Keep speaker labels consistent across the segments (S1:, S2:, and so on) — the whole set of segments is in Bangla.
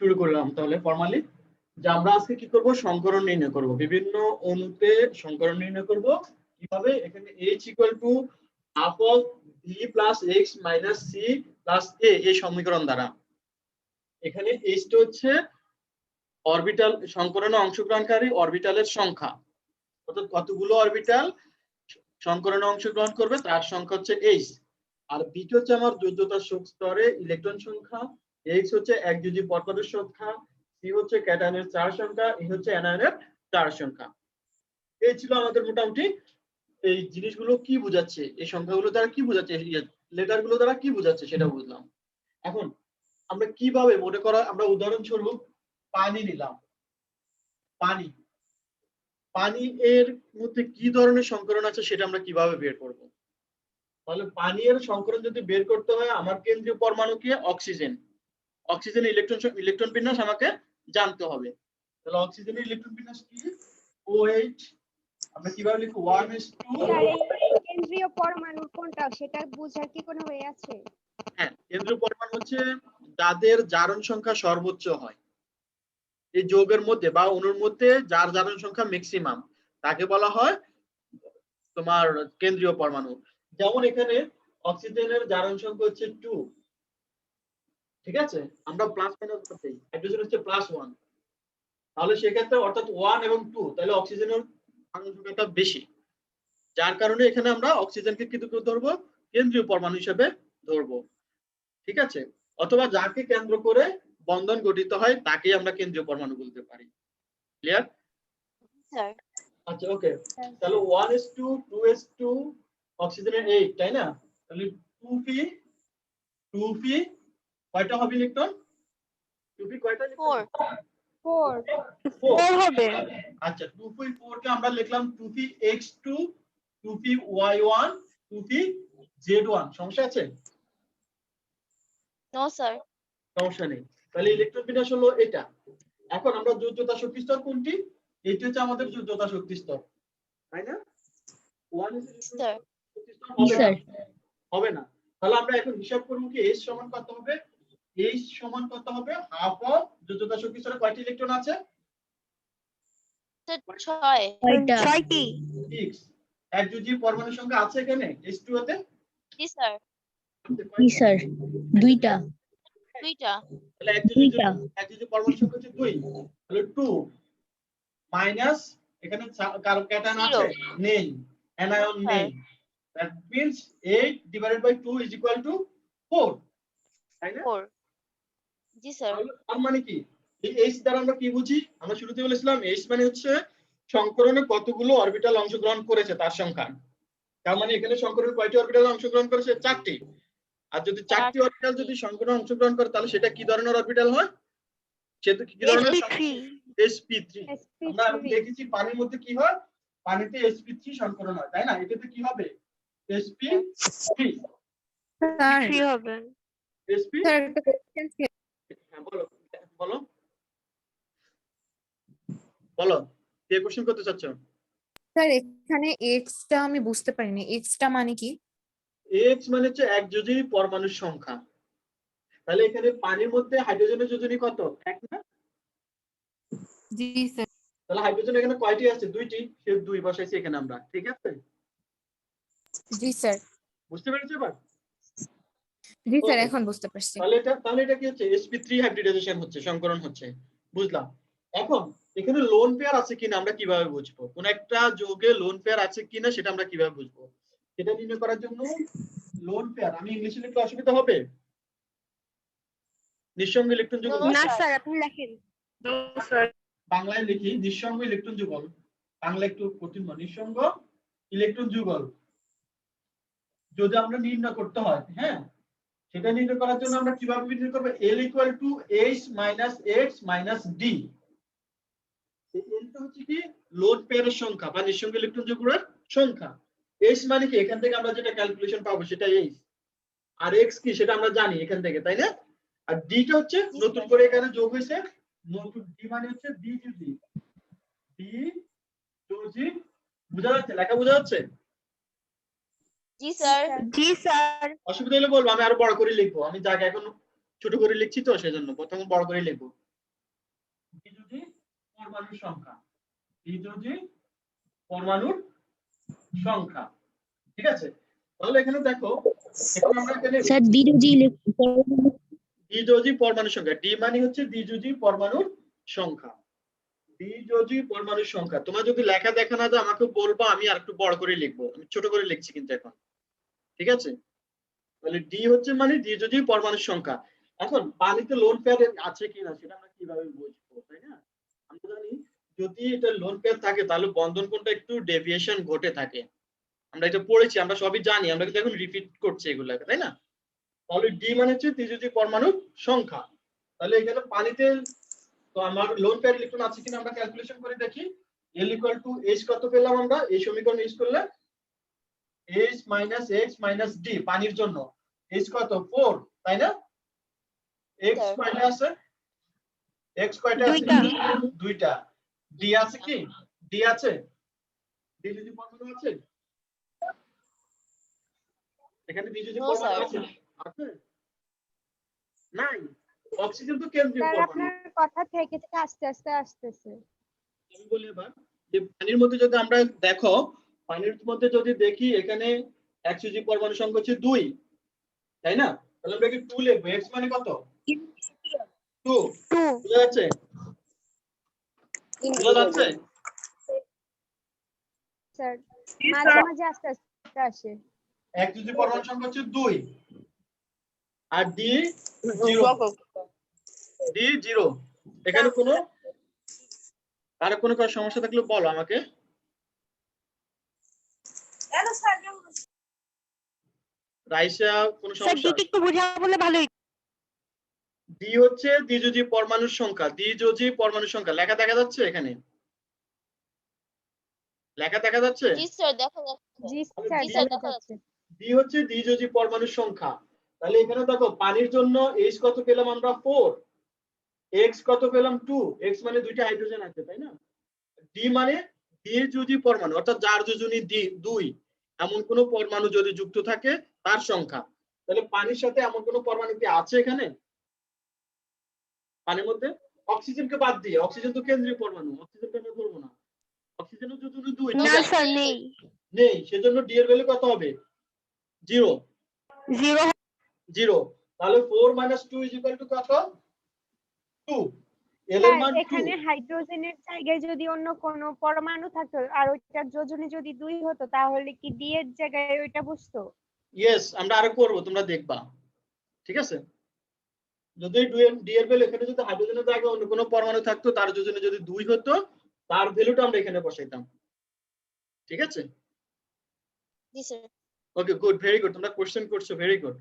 S1: শুরু করলাম তাহলে ফর্মালি যে আমরা আজকে কি করব, সংকরণ নির্ণয় করব। বিভিন্ন অণুতে সংকরণ নির্ণয় করব কিভাবে। এখানে h = half of v plus x minus c plus a এই সমীকরণ দ্বারা। এখানে h টা হচ্ছে অরবিটাল, সংকরণে অংশগ্রহণকারী অরবিটালের সংখ্যা, অর্থাৎ কতগুলো অরবিটাল সংকরণে অংশগ্রহণ করবে তার সংখ্যা হচ্ছে h। আর b টা হচ্ছে আমার যোজ্যতা স্তরে ইলেকট্রন সংখ্যা, x হচ্ছে একযোজী পরমাণুর সংখ্যা, c হচ্ছে ক্যাটায়নের চার সংখ্যা, e হচ্ছে অ্যানায়নের চার সংখ্যা। এই ছিল আমাদের মোটামুটি এই জিনিসগুলো কি বোঝাচ্ছে, এই সংখ্যাগুলো দ্বারা কি বোঝাচ্ছে, লেটার গুলো দ্বারা কি বোঝাচ্ছে সেটা বুঝলাম। এখন আমরা কিভাবে মনে করা, আমরা উদাহরণস্বরূপ পানি নিলাম। পানি পানি এর মধ্যে কি ধরনের সংকরণ আছে সেটা আমরা কিভাবে বের করব। তাহলে পানির সংকরণ যদি বের করতে হয় আমার কেন্দ্রীয় পরমাণু কি, অক্সিজেন। অক্সিজেনের ইলেকট্রন বিন্যাস আমাকে জানতে হবে। তাহলে অক্সিজেনের ইলেকট্রন বিন্যাস কি, OH। আমরা কিভাবে লিখব, 1s2।
S2: কেন্দ্রীয় পরমাণু কোনটা সেটা বোঝার কি কোনো ওয়ে আছে?
S1: হ্যাঁ, কেন্দ্রীয় পরমাণু হচ্ছে যাদের জারণ সংখ্যা সর্বোচ্চ হয়, এই যৌগের মধ্যে বা অণুর মধ্যে যার জারণ সংখ্যা ম্যাক্সিমাম তাকে বলা হয় তোমার কেন্দ্রীয় পরমাণু। যেমন এখানে অক্সিজেনের জারণ সংখ্যা হচ্ছে 2, ঠিক আছে, আমরা প্লাস মাইনাস করতেই, হাইড্রোজেন হচ্ছে +1, তাহলে সেক্ষেত্রে অর্থাৎ 1 এবং 2, তাহলে অক্সিজেনের জারণ সংখ্যাটা বেশি, যার কারণে এখানে আমরা অক্সিজেনকে কিন্তু ধরবো কেন্দ্রীয় পরমাণু হিসেবে ধরবো, ঠিক আছে। অথবা যাকে কেন্দ্র করে বন্ধন গঠিত হয় তাকে আমরা কেন্দ্রীয় পরমাণু বলতে পারি। ক্লিয়ার?
S3: স্যার
S1: আচ্ছা, ওকে। তাহলে 1s2 2s2 অক্সিজেনের 8, তাই না? তাহলে 2p কয়টা হবে ইলেকট্রন? 2p কয়টা ইলেকট্রন?
S2: 4
S3: হবে।
S1: আচ্ছা, 2p4 কে আমরা লিখলাম 2px2 2py1 2pz1। সমস্যা আছে?
S3: No sir.
S1: সমস্যা নেই। তাহলে ইলেকট্রন বিন্যাস হলো এটা। এখন আমরা যোজ্যতা শক্তি স্তর কোনটি, এটি হচ্ছে আমাদের যোজ্যতা শক্তি স্তর, তাই না? 1 is
S3: স্যার
S1: শক্তি স্তর হবে না, হবে না। তাহলে আমরা এখন হিসাব করব কি h সমান কত হবে, h সমান কত হবে, হাফ অফ যোজ্যতা শক্তি স্তরে কয়টি ইলেকট্রন আছে?
S3: 6টি।
S1: 6। একযোজী পরমাণুর সংখ্যা আছে এখানে H2O তে?
S3: জি স্যার।
S4: জি স্যার, দুইটা।
S1: তাহলে একযোজী পরমাণুর সংখ্যা হচ্ছে 2, তাহলে 2 মাইনাস এখানে কারো ক্যাটায়ন আছে নেই, অ্যানায়ন নেই, that means 8 divided by 2 is equal to 4, তাই না?
S3: 4। জি স্যার।
S1: তার মানে কি, এই H দ্বারা আমরা কি বুঝি, আমরা শুরুতে বলেছিলাম H মানে হচ্ছে সংকরণে কতগুলো অরবিটাল অংশগ্রহণ করেছে তার সংখ্যা। তার মানে এখানে সংকরণে কয়টি অরবিটাল অংশগ্রহণ করেছে, 4টি। আর যদি 4টি অরবিটাল যদি সংকরণে অংশগ্রহণ করে তাহলে সেটা কি ধরনের অরবিটাল হয়, সেটা কি ধরনের, sp3। আমরা দেখেছি পানির মধ্যে কি হয়, পানিতে sp3 সংকরণ হয়, তাই না? এটাতে কি হবে, sp3।
S2: স্যার
S3: হবে।
S1: sp,
S2: স্যার একটা কোশ্চেন ছিল।
S1: হ্যাঁ বলো বলো বলো, কে কোশ্চেন করতে চাচ্ছ?
S2: স্যার এখানে এক্স টা আমি বুঝতে পারিনি, এক্স টা মানে কি?
S1: X মানে হচ্ছে একযোজী পরমাণুর সংখ্যা। তাহলে এখানে পানির মধ্যে হাইড্রোজেনের যোজনী কত, 1 না?
S2: জি স্যার।
S1: তাহলে হাইড্রোজেন এখানে কয়টি আছে, 2টি, সে 2 বসাইছি এখানে আমরা, ঠিক আছে?
S2: জি স্যার।
S1: বুঝতে পেরেছো এবার?
S2: জি স্যার,
S1: Okay.
S2: এখন বুঝতে পারছি।
S1: তাহলে এটা কি হচ্ছে, sp3 হাইব্রিডাইজেশন হচ্ছে, সংকরণ হচ্ছে, বুঝলাম। এখন এখানে লোন পেয়ার আছে কিনা আমরা কিভাবে বুঝবো, কোন একটা যৌগে লোন পেয়ার আছে কিনা সেটা আমরা কিভাবে বুঝবো, সেটা নির্ণয় করার জন্য লোন পেয়ার, আমি ইংলিশে লিখলে অসুবিধা হবে? নিঃসঙ্গ ইলেকট্রন যুগল,
S3: না স্যার আপনি লেখেন।
S1: বাংলায় লিখি নিঃসঙ্গ ইলেকট্রন যুগল, বাংলা একটু কঠিন, নিঃসঙ্গ ইলেকট্রন যুগল যদি আমরা নির্ণয় করতে হয়, হ্যাঁ, সেটা নির্ণয় করার জন্য আমরা কিভাবে নির্ণয় করব, L = H - X - D। L টা হচ্ছে কি লোড পেয়ারের সংখ্যা বা নিঃসঙ্গ ইলেকট্রন যুগলের সংখ্যা। H মানে কি, এখান থেকে আমরা যেটা ক্যালকুলেশন পাবো সেটা H, আর X কি সেটা আমরা জানি এখান থেকে, তাই না? আর D টা হচ্ছে নতুন করে এখানে যোগ হয়েছে, নতুন D মানে হচ্ছে দ্বিযোজী, দ্বিযোজী, বোঝা যাচ্ছে, লেখা বোঝা যাচ্ছে?
S3: জি স্যার।
S1: অসুবিধা হলে বলবো, আমি আরো বড় করে লিখবো, আমি জায়গা এখন ছোট করে লিখছি তো সেজন্য প্রথমে বড় করে লিখবো, দ্বিযোজী পরমাণুর সংখ্যা, দ্বিযোজী পরমাণুর সংখ্যা। ঠিক আছে, তাহলে এখানে দেখো, এখন আমরা এখানে
S4: স্যার দ্বিযোজী
S1: দ্বিযোজী পরমাণুর সংখ্যা, ডি মানে হচ্ছে দ্বিযোজী পরমাণুর সংখ্যা, দ্বিযোজী পরমাণুর সংখ্যা। তোমার যদি লেখা দেখা না যায় আমাকে বলবা, আমি আর একটু বড় করে লিখবো, আমি ছোট করে লিখছি কিন্তু এখন। ঠিক আছে, তাহলে ডি হচ্ছে মানে দ্বিযোজী পরমাণুর সংখ্যা। এখন পানিতে লোন পেয়ার আছে কিনা সেটা আমরা কিভাবে বুঝবো, তাই না? আমরা জানি যদি এটা লোন পেয়ার থাকে তাহলে বন্ধন কোণটা একটু ডেভিয়েশন ঘটে থাকে, আমরা এটা পড়েছি, আমরা সবই জানি, আমরা কিন্তু এখন রিপিট করছি এগুলাকে, তাই না? তাহলে ডি মানে হচ্ছে দ্বিযোজী পরমাণুর সংখ্যা। তাহলে এখানে পানিতে তো আমার লোন পেয়ার ইলেকট্রন আছে কিনা আমরা ক্যালকুলেশন করে দেখি। L = H কত পেলাম আমরা এই সমীকরণ ইউজ করলে? H - X - D পানির জন্য H কত 4, তাই না? X কয়টা আছে? X কয়টা আছে? দুইটা। D আছে কি? D আছে? D যদি পরমাণু আছে? এখানে D যদি
S3: No,
S1: পরমাণু
S3: sir.
S1: আছে? আছে? নাই। অক্সিজেন তো কেন্দ্রীয়
S5: স্যার
S1: পরমাণু।
S5: আপনার কথা থেকে থেকে আস্তে আস্তে আসতেছে।
S1: আমি বলি এবার যে পানির মধ্যে যদি আমরা দেখো, পানির মধ্যে যদি দেখি এখানে একসিজি পরমাণু সংখ্যা হচ্ছে 2, তাই না? তাহলে আমরা কি 2 লিখবো। x মানে কত? 2 বুঝা যাচ্ছে? বুঝা যাচ্ছে?
S5: স্যার মাঝে মাঝে আস্তে আস্তে আসে।
S1: একসিজি পরমাণু সংখ্যা হচ্ছে 2 আর d 0, d 0। এখানে কোনো আর কোনো সমস্যা থাকলে বলো আমাকে। রাইসা কোনো সমস্যা?
S3: একটু বুঝা বলে ভালোই।
S1: ডি হচ্ছে দ্বিযোজী পরমাণুর সংখ্যা, দ্বিযোজী পরমাণুর সংখ্যা লেখা দেখা যাচ্ছে এখানে? লেখা দেখা যাচ্ছে?
S3: জি স্যার দেখা যাচ্ছে।
S5: জি
S3: জি
S5: স্যার
S3: স্যার
S5: দেখা
S3: দেখা
S5: যাচ্ছে।
S1: ডি হচ্ছে দ্বিযোজী পরমাণুর সংখ্যা। তাহলে এখানে দেখো পানির জন্য H কত পেলাম আমরা 4, X কত পেলাম 2, X মানে দুইটা হাইড্রোজেন আছে, তাই না? ডি মানে দ্বিযোজী পরমাণু, অর্থাৎ যার যোজনী 2 এমন কোন পরমাণু যদি যুক্ত থাকে তার সংখ্যা। তাহলে পানির সাথে এমন কোন পরমাণু কি আছে এখানে পানির মধ্যে? অক্সিজেনকে বাদ দিয়ে, অক্সিজেন তো কেন্দ্রীয় পরমাণু, অক্সিজেনকে আমরা ধরবো না। অক্সিজেনের যোজনী 2
S3: না স্যার নেই।
S1: নেই, সেজন্য ডি এর ভ্যালু কত হবে? 0। 0। তাহলে 4 - 2 = কত? 2। L এর
S5: স্যার
S1: মান 2।
S5: এখানে হাইড্রোজেনের জায়গায় যদি অন্য কোনো পরমাণু থাকতো আর ওইটার যোজনী যদি 2 হতো তাহলে কি ডি এর জায়গায় ওইটা বসতো?
S1: ইয়েস, আমরা আরো করব, তোমরা দেখবা। ঠিক আছে, যদি ডি এর ভ্যালু এখানে যদি হাইড্রোজেনের জায়গায় অন্য কোনো পরমাণু থাকতো তার যোজনী যদি 2 হতো তার ভ্যালুটা আমরা এখানে বসাইতাম। ঠিক আছে,
S3: জি sir.
S1: Okay good, very good, তোমরা কোশ্চেন করছো, ভেরি গুড।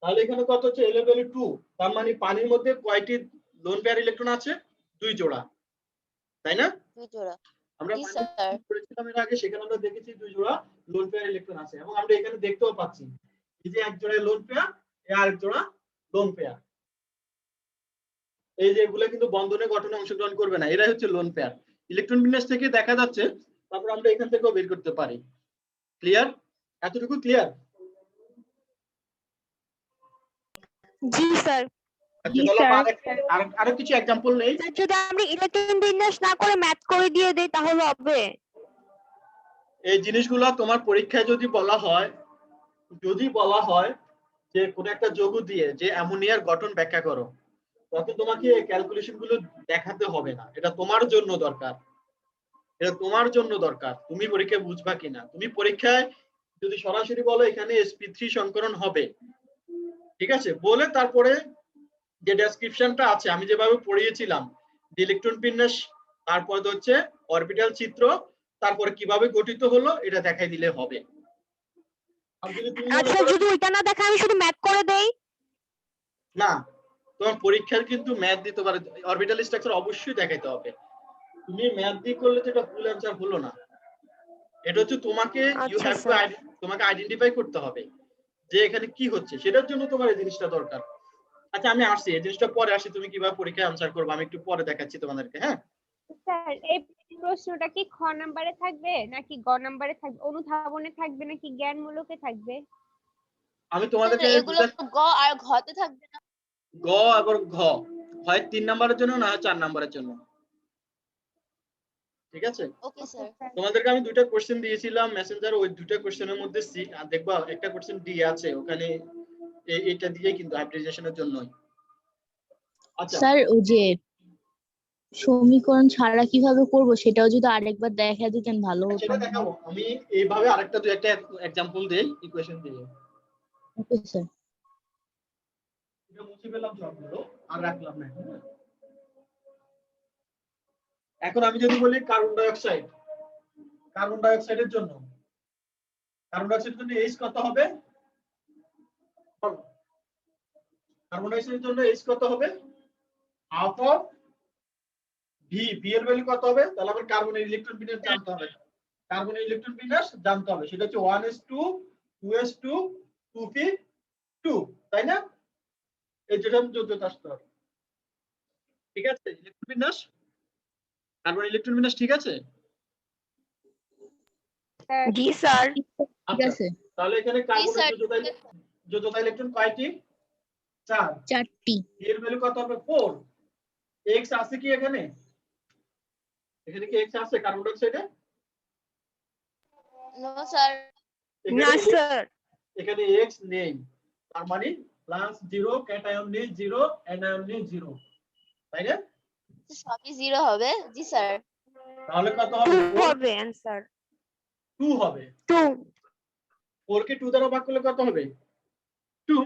S1: তাহলে এখানে কত হচ্ছে? L এর ভ্যালু 2, তার মানে পানির মধ্যে কয়টি লোন পেয়ার ইলেকট্রন আছে? 2 জোড়া, তাই না?
S3: দুই জোড়া।
S1: আমরা
S3: জি
S1: পানি
S3: স্যার।
S1: পড়েছিলাম এর আগে, সেখানে আমরা দেখেছি 2 জোড়া লোন পেয়ার ইলেকট্রন আছে, এবং আমরা এখানে দেখতেও পাচ্ছি এই যে এক জোড়া লোন পেয়ার, এই আরেক জোড়া লোন পেয়ার। এই যে এগুলা কিন্তু বন্ধনে গঠনে অংশগ্রহণ করবে না, এরাই হচ্ছে লোন পেয়ার। ইলেকট্রন বিন্যাস থেকে দেখা যাচ্ছে, তারপর আমরা এখান থেকেও বের করতে পারি। ক্লিয়ার? এতটুকু ক্লিয়ার?
S3: জি স্যার।
S1: আচ্ছা, তাহলে আরো কিছু एग्जांपल নেই।
S3: যদি আমরা ইলেকট্রন বিন্যাস না করে ম্যাথ করে দিয়ে দেই তাহলে হবে?
S1: এই জিনিসগুলো তোমার পরীক্ষায় যদি বলা হয় যে কোন একটা যৌগ দিয়ে যে অ্যামোনিয়ার গঠন ব্যাখ্যা করো, তখন তোমাকে এই ক্যালকুলেশন গুলো দেখাতে হবে না, এটা তোমার জন্য দরকার, এটা তোমার জন্য দরকার, তুমি পরীক্ষায় বুঝবা কিনা। তুমি পরীক্ষায় যদি সরাসরি বলো এখানে sp3 সংকরণ হবে, ঠিক আছে, বলে তারপরে যে ডেসক্রিপশনটা আছে আমি যেভাবে পড়িয়েছিলাম, ইলেকট্রন বিন্যাস, তারপর হচ্ছে অরবিটাল চিত্র, তারপর কিভাবে গঠিত হলো এটা দেখাই দিলে হবে। আর যদি তুমি
S3: আচ্ছা যদি ওইটা না দেখা আমি শুধু ম্যাথ করে দেই?
S1: না, তোমার পরীক্ষার কিন্তু ম্যাথ দিতে পারে, অরবিটাল স্ট্রাকচার অবশ্যই দেখাইতে হবে। তুমি ম্যাথ দিয়ে করলে তো এটা ফুল অ্যানসার হলো না, এটা হচ্ছে তোমাকে ইউ হ্যাভ টু তোমাকে আইডেন্টিফাই করতে হবে যে এখানে কি হচ্ছে, সেটার জন্য তোমার এই জিনিসটা দরকার। আচ্ছা আমি আসছি, এই জিনিসটা পরে আসি, তুমি কিভাবে পরীক্ষায় আনসার করবে আমি একটু পরে দেখাচ্ছি তোমাদেরকে। হ্যাঁ
S5: স্যার এই প্রশ্নটা কি খ নম্বরে থাকবে নাকি গ নম্বরে থাকবে, অনুধাবনে থাকবে নাকি জ্ঞানমূলকে থাকবে?
S1: আমি তোমাদেরকে
S3: এগুলো গ আর ঘতে থাকবে না?
S1: গ এবং ঘ হয় 3 নম্বরের জন্য না হয় 4 নম্বরের জন্য। ঠিক আছে?
S6: Okay sir.
S1: তোমাদেরকে আমি দুইটা কোশ্চেন দিয়েছিলাম মেসেঞ্জার, ওই দুইটা কোশ্চেনের মধ্যে দেখবা একটা কোশ্চেন ডি আছে ওখানে, এটা দিয়ে কিন্তু হাইব্রিডাইজেশনের জন্যই। আচ্ছা
S4: স্যার ওই যে সমীকরণ ছাড়া কিভাবে করব সেটাও যদি আরেকবার দেখা দিতেন ভালো হতো।
S1: সেটা দেখাবো আমি, এইভাবে আরেকটা দুই একটা এক্সাম্পল দেই ইকুয়েশন দিয়ে।
S4: Okay sir.
S1: এটা মুছে ফেললাম সবগুলো আর রাখলাম না। এখন আমি যদি বলি কার্বন ডাই অক্সাইডের জন্য H কত হবে? কার্বন ডাই অক্সাইডের জন্য H কত হবে? হাফ অফ ভি এর ভ্যালু কত হবে? তাহলে আমার কার্বনের ইলেকট্রন বিন্যাস জানতে হবে। সেটা হচ্ছে 1s2 2s2 2p2, তাই না? এই যেটা যোগ্যতা আসতে হবে। ঠিক আছে, ইলেকট্রন বিন্যাস, কার্বন ইলেকট্রন বিন্যাস ঠিক আছে?
S3: জি স্যার।
S4: ঠিক আছে।
S1: তাহলে এখানে কার্বনের
S6: স্যার।
S1: যোগ্যতা ইলেকট্রন কয়টি? 4।
S4: 4টি।
S1: এর ভ্যালু কত হবে? 4। x আছে কি এখানে? এখানে কি x আছে কার্বন ডাই অক্সাইডে?
S6: No sir.
S3: না স্যার।
S1: এখানে x নেই, তার মানে +0, ক্যাটায়ন নেই 0, অ্যানায়ন নেই 0, তাই না?
S6: সবই 0 হবে। জি স্যার।
S1: তাহলে কত
S3: 2
S1: হবে? 4,
S3: হবে आंसर।
S1: 2 হবে।
S3: 2।
S1: 4 কে 2 দ্বারা ভাগ করলে কত হবে? 2।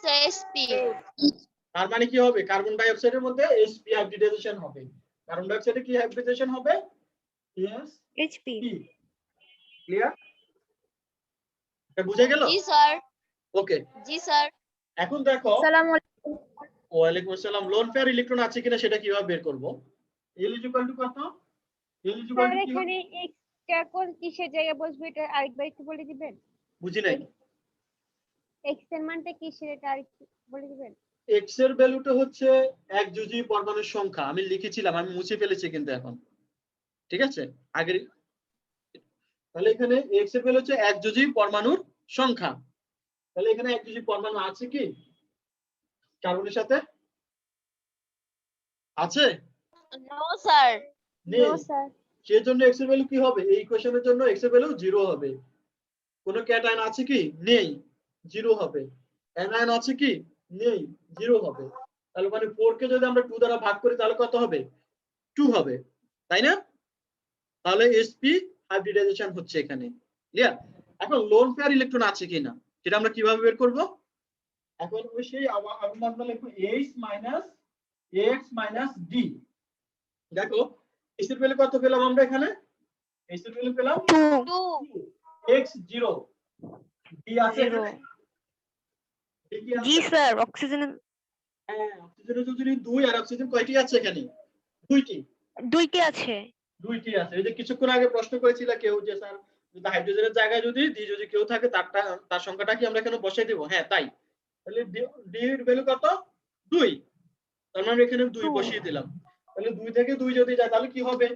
S6: Sir sp।
S1: তার মানে কি হবে? কার্বন ডাই অক্সাইডের মধ্যে sp হাইব্রিডাইজেশন হবে। কার্বন ডাই অক্সাইডে কি হাইব্রিডাইজেশন হবে?
S3: HP।
S1: ক্লিয়ার? এটা বুঝে গেল?
S6: জি স্যার।
S1: ওকে,
S6: জি স্যার।
S1: এখন দেখো
S2: আসসালামু আলাইকুম।
S1: ওয়ালাইকুম আসসালাম। লোন পেয়ার ইলেকট্রন আছে কিনা সেটা কিভাবে বের করব? L কত? L কি
S5: স্যার
S1: হবে?
S5: এখানে x টা কোন কিসের জায়গায় বসবে এটা আরেকবার একটু বলে দিবেন?
S1: বুঝি নাই।
S5: x এর মানটা কিসের এটা আরেকটু বলে দিবেন?
S1: x এর ভ্যালুটা হচ্ছে একযোজী পরমাণুর সংখ্যা। আমি লিখেছিলাম, আমি মুছে ফেলেছি কিন্তু এখন। ঠিক আছে, আগের। তাহলে এখানে x এর ভ্যালু হচ্ছে একযোজী পরমাণুর সংখ্যা। তাহলে এখানে একযোজী পরমাণু আছে কি কার্বনের সাথে? আছে?
S6: No sir.
S1: নেই।
S5: No sir.
S1: সেজন্য x এর ভ্যালু কি হবে? এই ইকুয়েশনের জন্য x এর ভ্যালু 0 হবে। কোনো ক্যাটায়ন আছে কি? নেই, 0 হবে। অ্যানায়ন আছে কি? নেই, 0 হবে। তাহলে মানে 4 কে যদি আমরা 2 দ্বারা ভাগ করি তাহলে কত হবে? 2 হবে, তাই না? তাহলে sp হাইব্রিডাইজেশন হচ্ছে এখানে। ক্লিয়ার? এখন লোন পেয়ার ইলেকট্রন আছে কিনা সেটা আমরা কিভাবে বের করব? এখন ওই সেই আমরা লিখব H - x - d। দেখো s এর ভ্যালু কত পেলাম আমরা এখানে? s এর ভ্যালু পেলাম
S3: 2।
S6: 2।
S1: x 0, d আছে
S3: 0।
S1: এখানে? d কি আছে?
S3: জি স্যার। অক্সিজেন
S1: হ্যাঁ, অক্সিজেনের যদি 2 আর অক্সিজেন কয়টি আছে এখানে? 2টি।
S3: 2টি আছে।
S1: 2টি আছে। এই যে কিছুক্ষণ আগে প্রশ্ন করেছিল কেউ যে স্যার যদি হাইড্রোজেনের জায়গায় যদি যদি কেউ থাকে তার সংখ্যাটা কি আমরা এখানে বসাই দেব? হ্যাঁ তাই। তাহলে ডি এর ভ্যালু কত? 2। তার মানে এখানে 2 বসিয়ে দিলাম। তাহলে 2 থেকে 2 যদি যায় তাহলে কি হবে?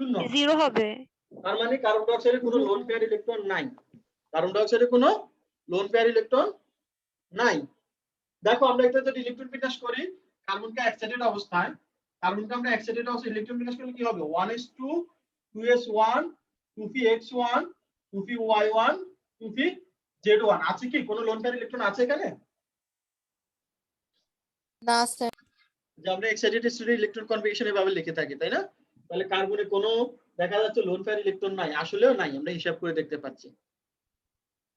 S1: 0।
S3: 0 হবে।
S1: তার মানে কার্বন ডাই অক্সাইডের কোনো লোন পেয়ার ইলেকট্রন নাই। কার্বন ডাই অক্সাইডের কোনো লোন পেয়ার ইলেকট্রন নাই। দেখো আমরা এটা যদি ইলেকট্রন বিন্যাস করি কার্বনকে এক্সাইটেড অবস্থায়, কার্বনকে আমরা এক্সাইটেড অবস্থায় ইলেকট্রন বিন্যাস করলে কি হবে? 1s2 2s1 2px1 2py1 2pz1 আছে কি? কোনো লোন পেয়ার ইলেকট্রন আছে এখানে?
S2: না স্যার।
S1: যে আমরা এক্সাইটেড স্টেটে ইলেকট্রন কনফিগারেশন এভাবে লিখে থাকি, তাই না? তাহলে কার্বনে কোনো দেখা যাচ্ছে লোন পেয়ার ইলেকট্রন নাই, আসলেও নাই, আমরা হিসাব করে দেখতে পাচ্ছি।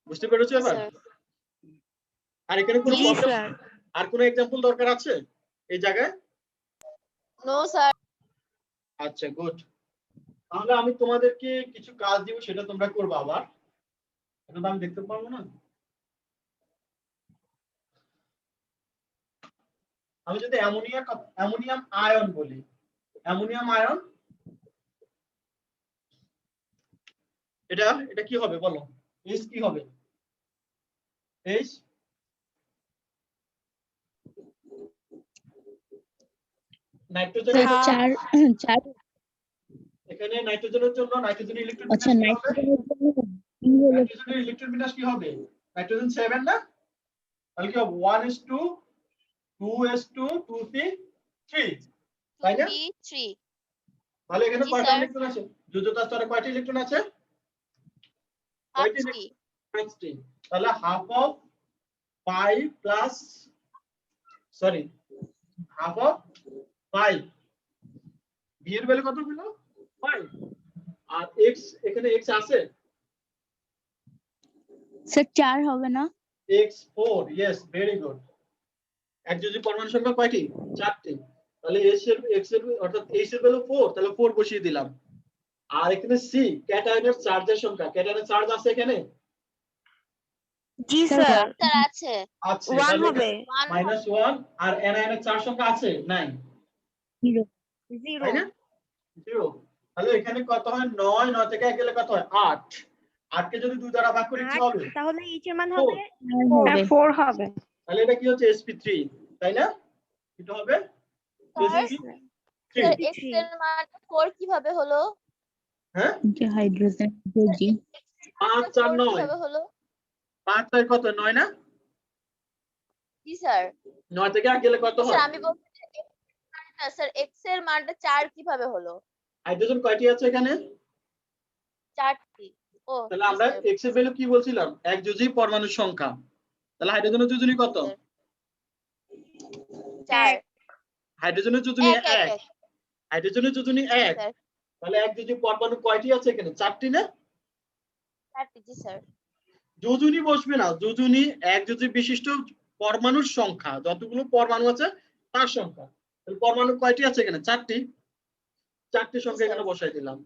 S1: বুঝতে পেরেছো এবার? আর এখানে কোনো
S3: জি
S1: প্রবলেম,
S3: স্যার।
S1: আর কোনো एग्जांपल দরকার আছে এই জায়গায়?
S6: No sir.
S1: আচ্ছা গুড। তাহলে আমি তোমাদেরকে কিছু কাজ দিব, সেটা তোমরা করবে আবার। এটা তো আমি দেখতে পারবো না। আমি যদি অ্যামোনিয়াম আয়ন বলি, অ্যামোনিয়াম আয়ন এটা কি হবে বলো? H কি হবে? H nitrogen.
S4: স্যার 4
S1: এখানে নাইট্রোজেনের জন্য নাইট্রোজেন ইলেকট্রন
S4: আচ্ছা
S1: বিন্যাস কি হবে?
S4: নাইট্রোজেনের জন্য কি হলো?
S1: নাইট্রোজেনের ইলেকট্রন বিন্যাস কি হবে? নাইট্রোজেন 7 না? তাহলে কি হবে? 1s2 2s2 2p3, তাই না?
S6: 2p3।
S1: তাহলে এখানে
S6: জি,
S1: কয়টা
S6: স্যার।
S1: ইলেকট্রন আছে? যোজ্যতা স্তরে কয়টা ইলেকট্রন আছে? কয়টি?
S6: 8টি।
S1: 5টি। তাহলে half of pi plus sorry half of pi, V এর ভ্যালু কত হলো? 5। আর এক্স, এখানে এক্স আছে?
S4: স্যার 4 হবে না?
S1: X 4, yes, very good. একযোজী পরমাণু সংখ্যা কয়টি? 4টি। তাহলে এক্স এর অর্থাৎ এইচ এর ভ্যালু 4, তাহলে 4 বসিয়ে দিলাম। আর এখানে সি, ক্যাটায়নের চার্জের সংখ্যা, ক্যাটায়নের চার্জ আছে এখানে?
S3: জি
S4: স্যার
S3: স্যার
S6: স্যার আছে।
S1: আছে।
S3: 1
S1: তাহলে
S3: হবে।
S1: -1। আর অ্যানায়নের চার্জ সংখ্যা আছে? নাই,
S4: 0।
S1: তাই না? 0। তাহলে এখানে কত হয়? 9, 9 থেকে 1 গেলে কত হয়? 8। 8 কে যদি 2 দ্বারা ভাগ করি কি হবে?
S5: তাহলে এইচ এর মান
S1: 4।
S5: হবে
S4: হবে।
S5: 4 হবে।
S1: তাহলে এটা কি হচ্ছে? sp3, তাই না? এটা হবে
S6: স্যার,
S1: sp3।
S6: স্যার এক্স এর মান 4 কিভাবে হলো?
S1: হ্যাঁ,
S4: যে হাইড্রোজেন জি।
S1: 5 4 9,
S6: কিভাবে হলো?
S1: 5 4 কত? 9 না?
S6: জি স্যার।
S1: 9 থেকে 1 গেলে কত
S6: স্যার
S1: হয়?
S6: আমি বলছি যে না স্যার এক্স এর মানটা 4 কিভাবে হলো?
S1: হাইড্রোজেন কয়টি আছে এখানে?
S6: 4টি। ও
S1: তাহলে
S6: জি
S1: আমরা
S6: স্যার।
S1: x এর ভ্যালু কি বলছিলাম? একযোজী পরমাণুর সংখ্যা। তাহলে হাইড্রোজেনের যোজনী কত?
S6: 4।
S1: হাইড্রোজেনের যোজনী
S6: 1 1
S1: 1।
S6: 1
S1: হাইড্রোজেনের যোজনী 1।
S6: স্যার।
S1: তাহলে একযোজী পরমাণু কয়টি আছে এখানে? 4টি না?
S6: 4টি। জি স্যার।
S1: যোজনী বসবে না, যোজনী একযোজী বিশিষ্ট পরমাণুর সংখ্যা, যতগুলো পরমাণু আছে তার সংখ্যা। তাহলে পরমাণু কয়টি আছে এখানে? 4টি। 4টি সংখ্যা
S6: স্যার।
S1: এখানে বসাই দিলাম।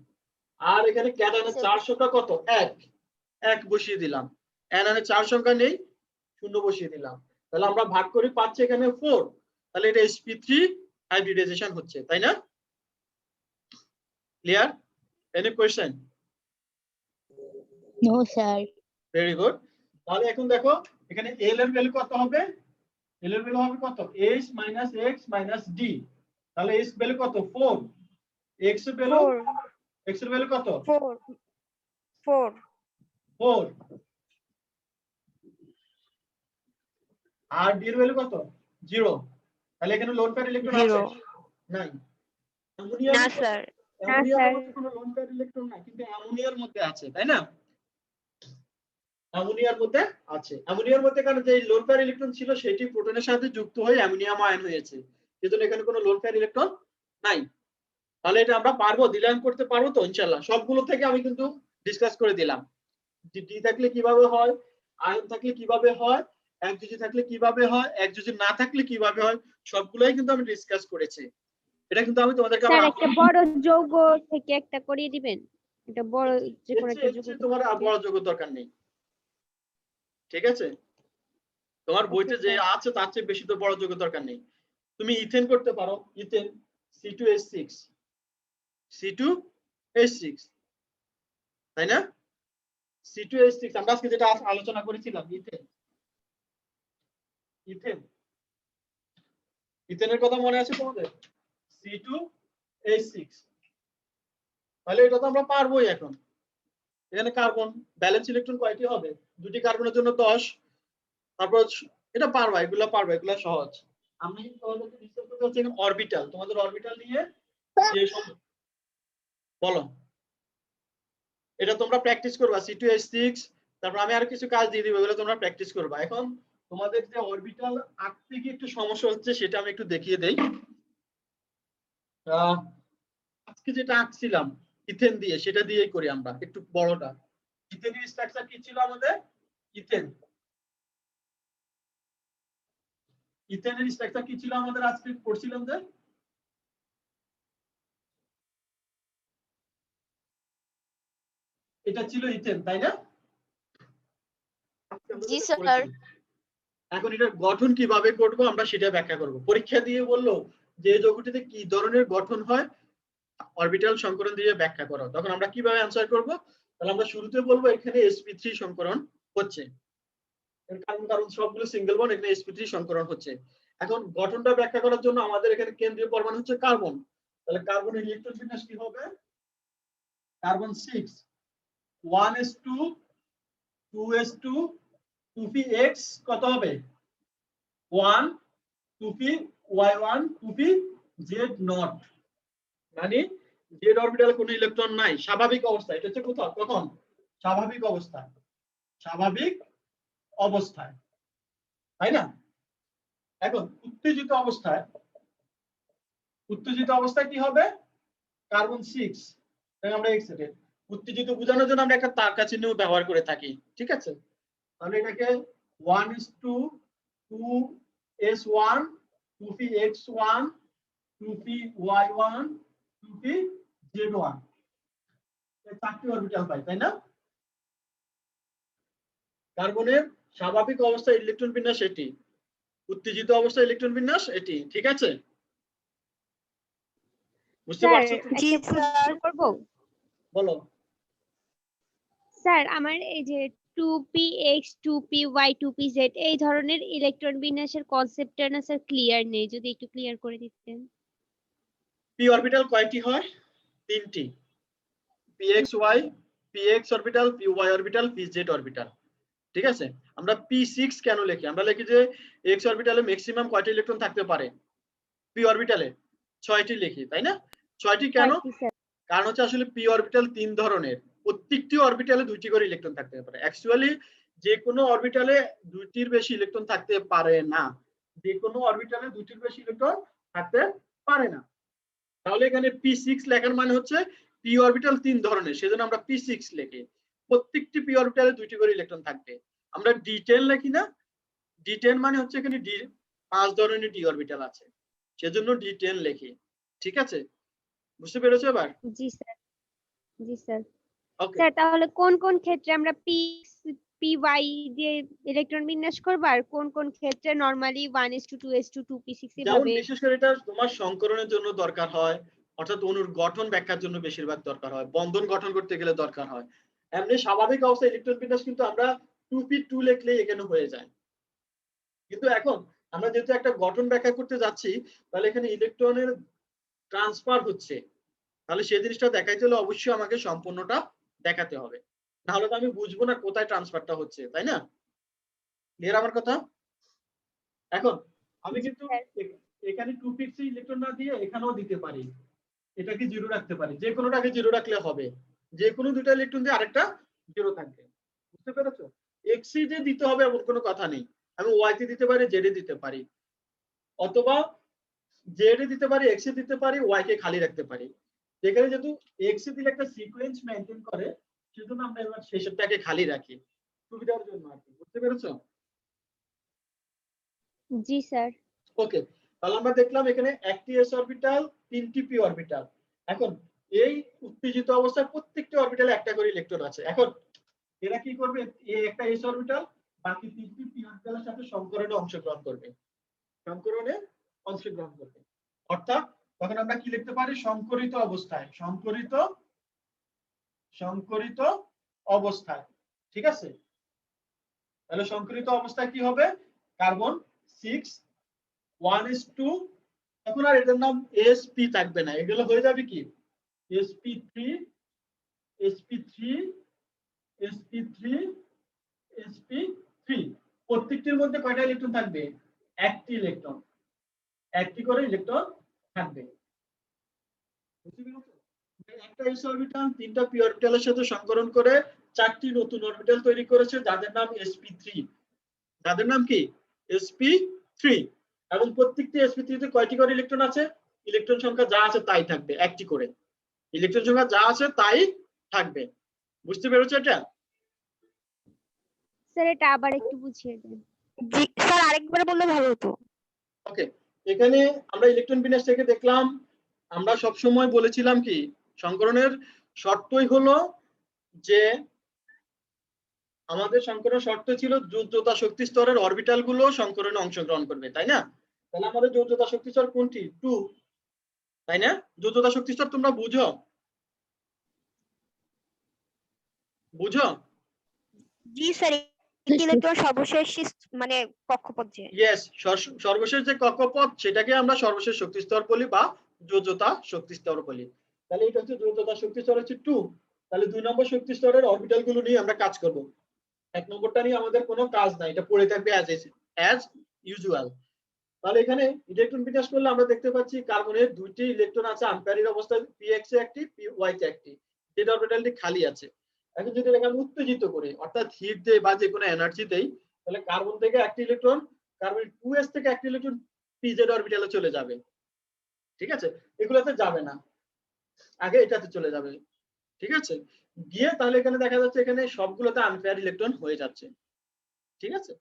S1: আর এখানে ক্যাটায়নের
S6: স্যার।
S1: চার সংখ্যা কত? 1। 1 বসিয়ে দিলাম। অ্যানায়নের চার সংখ্যা নেই, 0 বসিয়ে দিলাম। তাহলে আমরা ভাগ করি পাচ্ছি এখানে 4। তাহলে এটা sp3 হাইব্রিডাইজেশন হচ্ছে, তাই না? Clear? Any question?
S4: No sir.
S1: Very good. তাহলে এখন দেখো এখানে L এর ভ্যালু কত হবে? L এর ভ্যালু হবে কত? H - x - d। তাহলে H ভ্যালু কত? 4। X এর ভ্যালু
S5: 4
S1: কত?
S5: 4 4
S1: 4। আর d এর ভ্যালু কত? 0। তাহলে এখানে লোন পেয়ার ইলেকট্রন আছে?
S3: 0
S1: নাই।
S3: না
S1: অ্যামোনিয়ামের
S3: স্যার।
S1: অ্যামোনিয়ামের মধ্যে কোনো লোন পেয়ার ইলেকট্রন নাই, কিন্তু অ্যামোনিয়ার মধ্যে আছে, তাই না? অ্যামোনিয়ার মধ্যে আছে। অ্যামোনিয়ার মধ্যে কারণ যে লোন পেয়ার ইলেকট্রন ছিল সেটি প্রোটনের সাথে যুক্ত হয়ে অ্যামোনিয়াম আয়ন হয়েছে, সেজন্য এখানে কোনো লোন পেয়ার ইলেকট্রন নাই। তাহলে এটা আমরা পারবো, দিলায়ন করতে পারবো তো ইনশাআল্লাহ? সবগুলো থেকে আমি কিন্তু ডিসকাস করে দিলাম। ডি থাকলে কিভাবে হয়, আয়ন থাকলে কিভাবে হয়, একযোজী থাকলে কিভাবে হয়, একযোজী না থাকলে কিভাবে হয়, সবগুলাই কিন্তু আমি ডিসকাস করেছি। এটা কিন্তু আমি তোমাদেরকে
S5: স্যার
S1: আবার
S5: একটা বড় যৌগ থেকে একটা করিয়ে দিবেন, এটা বড় যে কোনো একটা যৌগ
S1: তোমার আর বড় যোগ দরকার নেই, ঠিক আছে? তোমার বইতে যে আছে তার চেয়ে বেশি তো বড় যোগ দরকার নেই। তুমি ইথেন করতে পারো, ইথেন C2H6, C2H6, তাই না? C2H6 আমরা আজকে যেটা আলোচনা করেছিলাম, ইথেন। ইথেন, ইথেনের কথা মনে আছে তোমাদের? C2H6। তাহলে এটা তো আমরা পারবোই এখন। এখানে কার্বন ব্যালেন্স ইলেকট্রন কয়টি হবে? দুটি কার্বনের জন্য 10। তারপর এটা পারবা, এগুলো পারবা, এগুলো সহজ। আমি তোমাদেরকে ডিসকাস করতে হচ্ছে অরবিটাল, তোমাদের অরবিটাল নিয়ে যে সব বলো, এটা তোমরা প্র্যাকটিস করবা। C2H6, তারপর আমি আর কিছু কাজ দিয়ে দিব, এগুলো তোমরা প্র্যাকটিস করবা। এখন তোমাদের যে অরবিটাল আঁকতে গিয়ে একটু সমস্যা হচ্ছে সেটা আমি একটু দেখিয়ে দেই। আজকে যেটা আঁকছিলাম ইথেন দিয়ে, সেটা দিয়েই করি আমরা একটু বড়টা। ইথেনের স্ট্রাকচার কি ছিল আমাদের? ইথেন, ইথেনের স্ট্রাকচার কি ছিল আমাদের আজকে পড়ছিলাম যে? এটা ছিল ইথেন, তাই না?
S6: জি স্যার।
S1: এখন এটার গঠন কিভাবে করব আমরা সেটা ব্যাখ্যা করব। পরীক্ষা দিয়ে বললো যে যৌগটিতে কি ধরনের গঠন হয় অরবিটাল সংকরণ দিয়ে ব্যাখ্যা করো, তখন আমরা কিভাবে অ্যানসার করব? তাহলে আমরা শুরুতে বলবো এখানে sp3 সংকরণ হচ্ছে, এর কারণ সবগুলো সিঙ্গেল বন্ড, এখানে sp3 সংকরণ হচ্ছে। এখন গঠনটা ব্যাখ্যা করার জন্য আমাদের এখানে কেন্দ্রীয় পরমাণু হচ্ছে কার্বন। তাহলে কার্বনের ইলেকট্রন বিন্যাস কি হবে? কার্বন 6, 1s2, 2s2, 2p(x) কত হবে? 1, 2p y1, 2p z0, মানে জেড অরবিটালে কোনো ইলেকট্রন নাই, স্বাভাবিক অবস্থায়। এটা হচ্ছে কোথাও কখন? স্বাভাবিক অবস্থায়, স্বাভাবিক অবস্থায়, তাই না? এখন উত্তেজিত অবস্থায়, উত্তেজিত অবস্থায় কি হবে? কার্বন 6, আমরা এক্সাইটেড। উত্তেজিত বোঝানোর জন্য আমরা একটা তারকা চিহ্ন ব্যবহার করে থাকি, ঠিক আছে? তাহলে এটাকে 1:2s1 2px1 2py1 2pz1, এই চারটি অরবিটাল পাই, তাই না? কার্বনের স্বাভাবিক অবস্থায় ইলেকট্রন বিন্যাস এটি, উত্তেজিত অবস্থায় ইলেকট্রন বিন্যাস এটি, ঠিক আছে? বুঝতে
S5: স্যার
S1: পারছো?
S3: জি,
S5: একটা
S3: স্যার।
S5: প্রশ্ন করবো?
S1: বলো।
S5: স্যার আমার এই যে 2px 2py 2pz এই ধরনের ইলেকট্রন বিন্যাসের কনসেপ্টটা না স্যার ক্লিয়ার নেই, যদি একটু ক্লিয়ার করে দিতেন।
S1: পি অরবিটাল কয়টি হয়? তিনটি, pxy, px orbital, py orbital, pz orbital, ঠিক আছে? আমরা p6 কেন লিখি? আমরা লিখি যে x অরবিটালে ম্যাক্সিমাম কয়টি ইলেকট্রন থাকতে পারে? p অরবিটালে 6টি লিখি, তাই না? 6টি কেন?
S5: স্যার
S1: কারণ হচ্ছে আসলে p অরবিটাল তিন ধরনের, প্রত্যেকটি অরবিটালে দুইটি করে ইলেকট্রন থাকতে পারে। অ্যাকচুয়ালি যে কোনো অরবিটালে দুইটির বেশি ইলেকট্রন থাকতে পারে না, যে কোনো অরবিটালে দুইটির বেশি ইলেকট্রন থাকতে পারে না। তাহলে এখানে p6 লেখার মানে হচ্ছে p অরবিটাল তিন ধরনের, সেজন্য আমরা p6 লিখি। প্রত্যেকটি p অরবিটালে দুইটি করে ইলেকট্রন থাকবে। আমরা d10 লিখি না? d10 মানে হচ্ছে এখানে d 5 ধরনের d অরবিটাল আছে, সেজন্য d10 লিখি, ঠিক আছে? বুঝতে পেরেছো এবার?
S5: জি স্যার, জি স্যার।
S1: ওকে,
S5: স্যার তাহলে কোন কোন ক্ষেত্রে আমরা py দিয়ে ইলেকট্রন বিন্যাস করব, আর কোন কোন ক্ষেত্রে নরমালি 1:2s2 2p6
S1: যেমন
S5: এভাবে?
S1: বিশেষ করে এটা তোমার সংকরণের জন্য দরকার হয়, অর্থাৎ অণুর গঠন ব্যাখ্যার জন্য বেশিরভাগ দরকার হয়, বন্ধন গঠন করতে গেলে দরকার হয়। এমনি স্বাভাবিক অবস্থায় ইলেকট্রন বিন্যাস কিন্তু আমরা 2p2 লিখলেই এখানে হয়ে যায়। কিন্তু এখন আমরা যেহেতু একটা গঠন ব্যাখ্যা করতে যাচ্ছি, তাহলে এখানে ইলেকট্রনের ট্রান্সফার হচ্ছে, তাহলে সেই জিনিসটা দেখাইতে হলে অবশ্যই আমাকে সম্পূর্ণটা দেখাতে হবে, না হলে তো আমি বুঝবো না কোথায় ট্রান্সফারটা হচ্ছে, তাই না? ক্লিয়ার আমার কথা? এখন আমি কিন্তু এখানে 2p6 ইলেকট্রন না দিয়ে এখানেও দিতে পারি, এটাকে জিরো রাখতে পারি, যে কোনোটাকে জিরো রাখলে হবে, যে কোনো দুটো ইলেকট্রন দিয়ে আরেকটা জিরো থাকবে। বুঝতে পেরেছো? x যে দিতে হবে এমন কোনো কথা নেই, আমি y তে দিতে পারি, z এ দিতে পারি, অথবা z এ দিতে পারি, x এ দিতে পারি, y কে খালি রাখতে পারি। যেখানে যেহেতু x এ দিলে একটা সিকোয়েন্স মেইনটেইন করে, সেজন্য আমরা এবার শেষেরটাকে খালি রাখি সুবিধার জন্য আর কি। বুঝতে পেরেছো?
S5: জি স্যার।
S1: ওকে, তাহলে আমরা দেখলাম এখানে একটি s অরবিটাল, তিনটি p অরবিটাল। এখন এই উত্তেজিত অবস্থায় প্রত্যেকটি অরবিটালে একটা করে ইলেকট্রন আছে। এখন এরা কি করবে? এই একটা s অরবিটাল বাকি তিনটি p অরবিটালের সাথে সংকরণে অংশগ্রহণ করবে, সংকরণে অংশগ্রহণ করবে। অর্থাৎ তখন আমরা কি লিখতে পারি? সংকরিত অবস্থায়, সংকরিত অবস্থায়, ঠিক আছে? তাহলে সংকরিত অবস্থায় কি হবে? কার্বন 6 1:2, এখন আর এটার নাম sp থাকবে না, এগুলো হয়ে যাবে কি sp3 sp3 sp3 sp3। প্রত্যেকটির মধ্যে কয়টা ইলেকট্রন থাকবে? একটি ইলেকট্রন, একটি করে ইলেকট্রন থাকবে। বুঝতে পেরেছো? একটা s অরবিটাল তিনটা p অরবিটালের সাথে সংকরণ করে চারটি নতুন অরবিটাল তৈরি করেছে, যাদের নাম sp3, যাদের নাম কি sp3। এবং প্রত্যেকটি sp3 তে কয়টি করে ইলেকট্রন আছে? ইলেকট্রন সংখ্যা যা আছে তাই থাকবে, একটি করে ইলেকট্রন সংখ্যা যা আছে তাই থাকবে। বুঝতে পেরেছো এটা?
S5: স্যার এটা আবার একটু বুঝিয়ে দেন।
S3: জি স্যার, আরেকবার বললে ভালো হতো।
S1: ওকে, এখানে আমরা ইলেকট্রন বিন্যাস থেকে দেখলাম, আমরা সব সময় বলেছিলাম কি সংকরণের শর্তই হলো যে আমাদের সংকরণ শর্ত ছিল যৌথতা শক্তি স্তরের অরবিটাল গুলো সংকরণে অংশগ্রহণ করবে, তাই না? তাহলে আমাদের যৌথতা শক্তি স্তর কোনটি? 2, তাই না? যৌথতা শক্তি স্তর তোমরা বুঝো? বুঝো?
S3: জি স্যার, ইলেকট্রন সর্বশেষ মানে কক্ষপথ যে।
S1: ইয়েস, সর্বশেষ যে কক্ষপথ সেটাকে আমরা সর্বশেষ শক্তি স্তর বলি বা যৌথতা শক্তি স্তর বলি। তাহলে এটা হচ্ছে যৌথতা শক্তি স্তর হচ্ছে 2। তাহলে 2 নম্বর শক্তি স্তরের অরবিটাল গুলো নিয়ে আমরা কাজ করব। 1 নম্বরটা নিয়ে আমাদের কোনো কাজ নাই, এটা পড়ে থাকবে অ্যাজ ইউজুয়াল। তাহলে এখানে ইলেকট্রন বিন্যাস করলে আমরা দেখতে পাচ্ছি কার্বনের দুইটি ইলেকট্রন আছে আনপ্যারিড অবস্থায়, px এ একটি py তে একটি, জেড অরবিটালটি খালি আছে। এখন যদি এখানে উত্তেজিত করি অর্থাৎ হিট দেই বা যে কোনো এনার্জি দেই, তাহলে কার্বন থেকে একটি ইলেকট্রন, কার্বন 2s থেকে একটি ইলেকট্রন pz অরবিটালে চলে যাবে। ঠিক আছে, এগুলোতে যাবে না, আগে এটাতে চলে যাবে। ঠিক আছে, গিয়ে তাহলে এখানে দেখা যাচ্ছে এখানে সবগুলোতে আনপেয়ার ইলেকট্রন হয়ে যাচ্ছে। ঠিক আছে,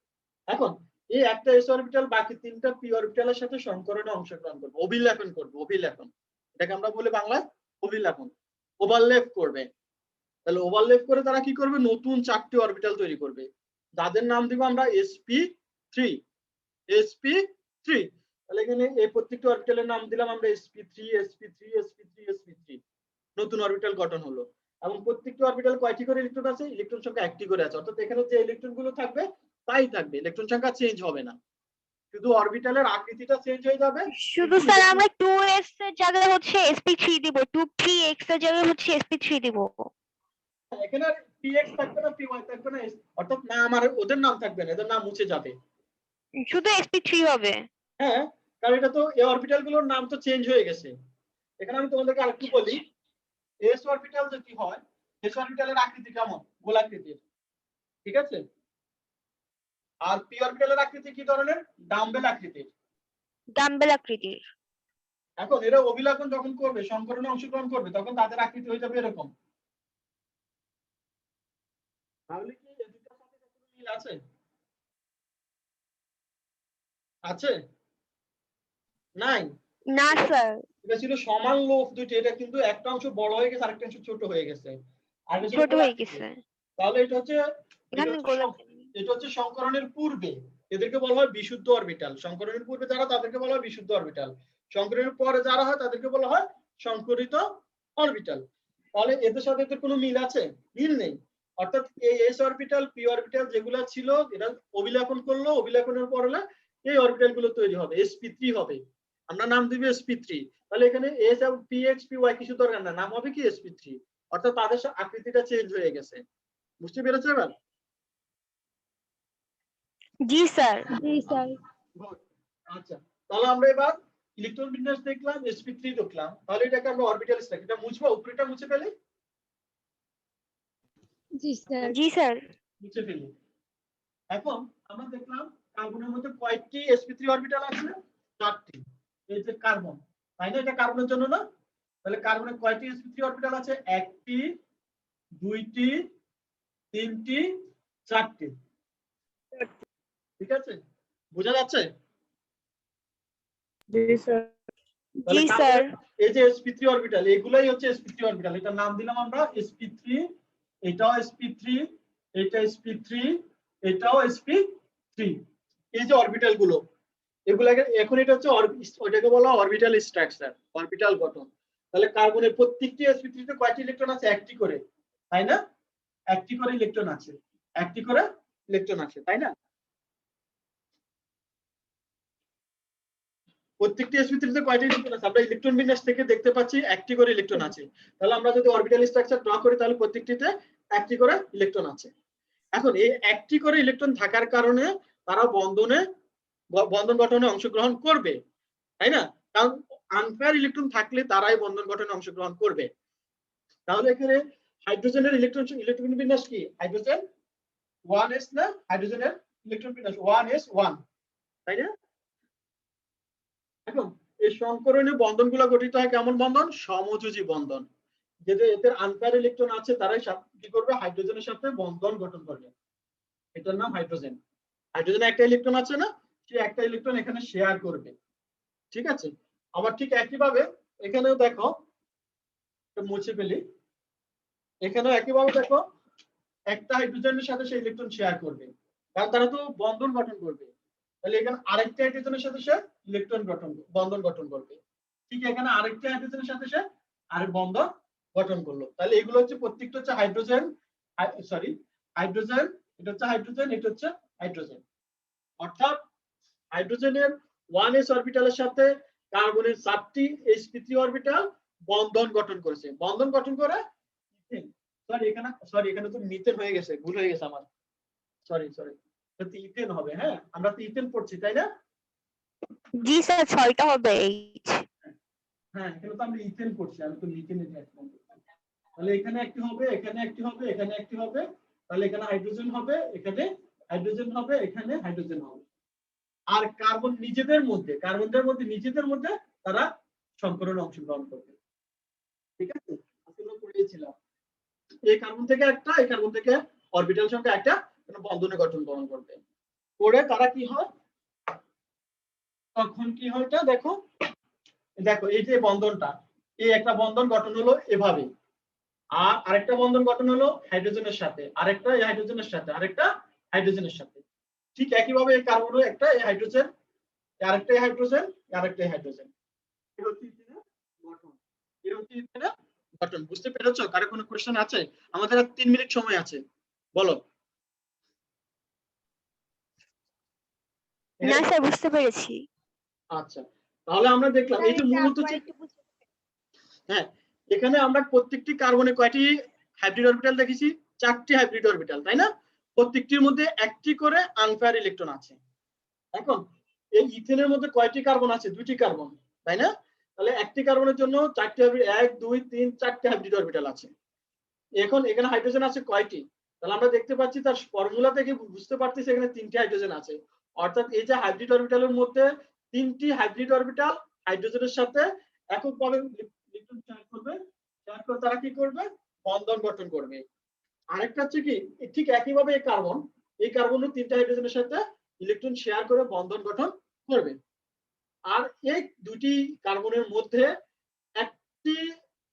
S1: এখন এই একটা s অরবিটাল বাকি তিনটা p অরবিটালের সাথে সংকরণে অংশগ্রহণ করবে, অভিলেপন করবে। অভিলেপন এটাকে আমরা বলি বাংলায় অভিলেপন, ওভারল্যাপ করবে। তাহলে ওভারল্যাপ করে তারা কি করবে, নতুন চারটি অরবিটাল তৈরি করবে, যাদের নাম দিব আমরা sp3। sp3 তাহলে এখানে এই প্রত্যেকটা অরবিটালের নাম দিলাম আমরা sp3 sp3 sp3 sp3। নতুন অরবিটাল গঠন হলো, এবং প্রত্যেকটা অরবিটাল কয়টি করে ইলেকট্রন আছে, ইলেকট্রন সংখ্যা একটি করে আছে। অর্থাৎ এখানে যে ইলেকট্রন গুলো থাকবে তাই থাকবে, ইলেকট্রন সংখ্যা চেঞ্জ হবে না, শুধু অরবিটালের আকৃতিটা চেঞ্জ হয়ে যাবে।
S3: শুধু স্যার আমরা 2s এর জায়গায় হচ্ছে sp3 দিব, 2px এর জায়গায় হচ্ছে sp3 দিব।
S1: এখানে আর px থাকবে না, py থাকবে না, অর্থাৎ নাম আর ওদের নাম থাকবে না, এদের নাম মুছে যাবে।
S3: শুধু sp3 হবে।
S1: হ্যাঁ, কারণ এটা তো এই অরবিটাল গুলোর নাম তো চেঞ্জ হয়ে গেছে। এখানে আমি তোমাদেরকে আরেকটু বলি, s অরবিটাল যদি হয়, s অরবিটালের আকৃতি কেমন, গোলাকৃতির। ঠিক আছে, আর p অরবিটালের আকৃতি কি ধরনের, ডাম্বেল আকৃতির।
S3: ডাম্বেল আকৃতির।
S1: এখন এরা অভিলেপন যখন করবে, সংকরণে অংশগ্রহণ করবে, তখন তাদের আকৃতি হয়ে যাবে এরকম। তাহলে কি এই দুটোর সাথে কোনো মিল আছে? আছে? নাই?
S3: না স্যার,
S1: এটা ছিল সমান লোভ দুটি, এটা কিন্তু একটা অংশ বড় হয়ে গেছে, আরেকটা অংশ ছোট হয়ে গেছে। আর এটা ছিল
S3: ছোট হয়ে
S1: গোলাকৃতি।
S3: গেছে।
S1: তাহলে এটা হচ্ছে
S3: এখানে
S1: এটা হচ্ছে সংকরণের পূর্বে, এদেরকে বলা হয় বিশুদ্ধ অরবিটাল। সংকরণের পূর্বে যারা, তাদেরকে বলা হয় বিশুদ্ধ অরবিটাল। সংকরণের পরে যারা হয় তাদেরকে বলা হয় সংকরিত অরবিটাল। তাহলে এদের সাথে এদের কোনো মিল আছে? মিল নেই। অর্থাৎ এই এস অরবিটাল পি অরবিটাল যেগুলো ছিল, এরা অভিলেপন করলো, অভিলেপনের পর হলে এই অরবিটাল গুলো তৈরি হবে, sp3 হবে। আমরা নাম দিব sp3। তাহলে এখানে s এবং px py কিছু দরকার না, নাম হবে কি sp3। অর্থাৎ তাদের আকৃতিটা চেঞ্জ হয়ে গেছে। বুঝতে পেরেছো এবার?
S3: জি স্যার।
S5: জি স্যার।
S1: আচ্ছা, তাহলে আমরা এবার ইলেকট্রন বিন্যাস দেখলাম, sp3 দেখলাম। তাহলে এটাকে আমরা অরবিটাল স্ট্রাকচার, এটা মুছবো, উপরেটা মুছে ফেলি।
S5: জি স্যার।
S3: জি স্যার।
S1: মুছে ফেলি। এখন আমরা দেখলাম কার্বনের মধ্যে কয়টি sp3 অরবিটাল আছে, 4টি। এই যে কার্বন, তাই না, এটা কার্বনের জন্য না? তাহলে কার্বনের কয়টি sp3 অরবিটাল আছে, 1টি 2টি 3টি 4টি। ঠিক আছে, বোঝা যাচ্ছে?
S3: জি
S1: তাহলে
S3: স্যার।
S1: এই যে sp3 অরবিটাল, এগুলাই হচ্ছে sp3 অরবিটাল। এটা নাম দিলাম আমরা sp3, এটাও sp3, এটা sp3, এটাও sp3। এই যে অরবিটাল গুলো, এগুলাকে এখন এটা হচ্ছে ওইটাকে বলা হয় অরবিটাল স্ট্রাকচার, অরবিটাল গঠন। তাহলে কার্বনের প্রত্যেকটি sp3 তে কয়টি ইলেকট্রন আছে, একটি করে, তাই না? একটি করে ইলেকট্রন আছে, একটি করে ইলেকট্রন আছে, তাই না? প্রত্যেকটি sp3 তে কয়টি ইলেকট্রন আছে, আমরা ইলেকট্রন বিন্যাস থেকে দেখতে পাচ্ছি একটি করে ইলেকট্রন আছে। তাহলে আমরা যদি অরবিটাল স্ট্রাকচার ড্র করি, তাহলে প্রত্যেকটিতে একটি করে ইলেকট্রন আছে। এখন এই একটি করে ইলেকট্রন থাকার কারণে তারা বন্ধন গঠনে অংশগ্রহণ করবে, তাই না? কারণ আনপেয়ার ইলেকট্রন থাকলে তারাই বন্ধন গঠনে অংশগ্রহণ করবে। তাহলে এখানে হাইড্রোজেনের ইলেকট্রন বিন্যাস কি, হাইড্রোজেন 1s না, হাইড্রোজেনের ইলেকট্রন বিন্যাস 1s1, তাই না? এখন এই সংকরণীয় বন্ধনগুলো গঠিত হয় কেমন বন্ধন, সমযোজী বন্ধন। যেটা এদের আনপেয়ার ইলেকট্রন আছে তারাই কি করবে, হাইড্রোজেনের সাথে বন্ধন গঠন করবে, এটার নাম হাইড্রোজেন। হাইড্রোজেনে একটা ইলেকট্রন আছে না, সে একটা ইলেকট্রন এখানে শেয়ার করবে। ঠিক আছে, আবার ঠিক একইভাবে এখানেও দেখো, মুছে ফেলি, এখানেও একইভাবে দেখো একটা হাইড্রোজেনের সাথে সে ইলেকট্রন শেয়ার করবে, কারণ তারা তো বন্ধন গঠন করবে। তাহলে এখানে আরেকটা হাইড্রোজেনের সাথে সে বন্ধন গঠন করবে। ঠিক এখানে আরেকটা হাইড্রোজেনের সাথে সে আরেক বন্ধন গঠন করলো। তাহলে এগুলো হচ্ছে প্রত্যেকটা হচ্ছে হাইড্রোজেন, হাইড্রোজেন, এটা হচ্ছে হাইড্রোজেন, এটা হচ্ছে হাইড্রোজেন। অর্থাৎ হাইড্রোজেনের 1s অরবিটালের সাথে কার্বনের 4টি sp3 অরবিটাল বন্ধন গঠন করেছে। বন্ধন গঠন করে এখানে তো মিথেন হয়ে গেছে, ভুল হয়ে গেছে আমার, সরি, এটা ইথেন হবে। হ্যাঁ, আমরা তো ইথেন পড়ছি, তাই না?
S3: জি স্যার 6টা হবে এইচ।
S1: হ্যাঁ এখানে তো আমরা ইথেন করছি, আমি তো মিথেনে একদম। তাহলে এখানে একটি হবে, এখানে একটি হবে, এখানে একটি হবে, তাহলে এখানে হাইড্রোজেন হবে, এখানে হাইড্রোজেন হবে, এখানে হাইড্রোজেন হবে। আর কার্বন কার্বনদের মধ্যে নিজেদের মধ্যে তারা সংকরণে অংশগ্রহণ করবে। ঠিক আছে, আমরা পড়িয়েছিলাম এই কার্বন থেকে একটা, এই কার্বন থেকে অরবিটাল সংখ্যা একটা বন্ধনে গঠন করবে, করে তারা কি হয়, তখন কি হয় এটা দেখো, দেখো এই যে বন্ধনটা, এই একটা বন্ধন গঠন হলো এভাবে, আর আরেকটা বন্ধন গঠন হলো হাইড্রোজেনের সাথে, আরেকটা এই হাইড্রোজেনের সাথে, আরেকটা হাইড্রোজেনের সাথে। ঠিক একইভাবে এই কার্বনও একটা এই হাইড্রোজেন, আরেকটা এই হাইড্রোজেন, আরেকটা এই হাইড্রোজেন। এটা হচ্ছে ইথেনের গঠন, এটা হচ্ছে ইথেনের গঠন। বুঝতে পেরেছো? কারো কোনো কোশ্চেন আছে? আমাদের আর 3 মিনিট সময় আছে, বলো।
S3: না স্যার বুঝতে পেরেছি।
S1: আচ্ছা, তাহলে আমরা দেখলাম এই যে মূলত হ্যাঁ, এখানে আমরা প্রত্যেকটি কার্বনে কয়টি হাইব্রিড অরবিটাল দেখেছি? 4টি হাইব্রিড অরবিটাল, তাই না? প্রত্যেকটির মধ্যে একটি করে আনপেয়ার ইলেকট্রন আছে। এখন এই ইথেনের মধ্যে কয়টি কার্বন আছে? 2টি কার্বন, তাই না? তাহলে একটি কার্বনের জন্য 4টি হাইব্রিড, 1 2 3 4টি হাইব্রিড অরবিটাল আছে। এখন এখানে হাইড্রোজেন আছে কয়টি? তাহলে আমরা দেখতে পাচ্ছি তার ফর্মুলা থেকে বুঝতে পারতেছি এখানে 3টি হাইড্রোজেন আছে। অর্থাৎ এই যে হাইব্রিড অরবিটালের মধ্যে 3টি হাইব্রিড অরবিটাল হাইড্রোজেনের সাথে এককভাবে ইলেকট্রন শেয়ার করবে, শেয়ার করে তারা কি করবে? বন্ধন গঠন করবে। আরেকটা হচ্ছে কি, ঠিক একইভাবে এই কার্বনও 3টা হাইড্রোজেনের সাথে ইলেকট্রন শেয়ার করে বন্ধন গঠন করবে। আর এই দুটি কার্বনের মধ্যে একটি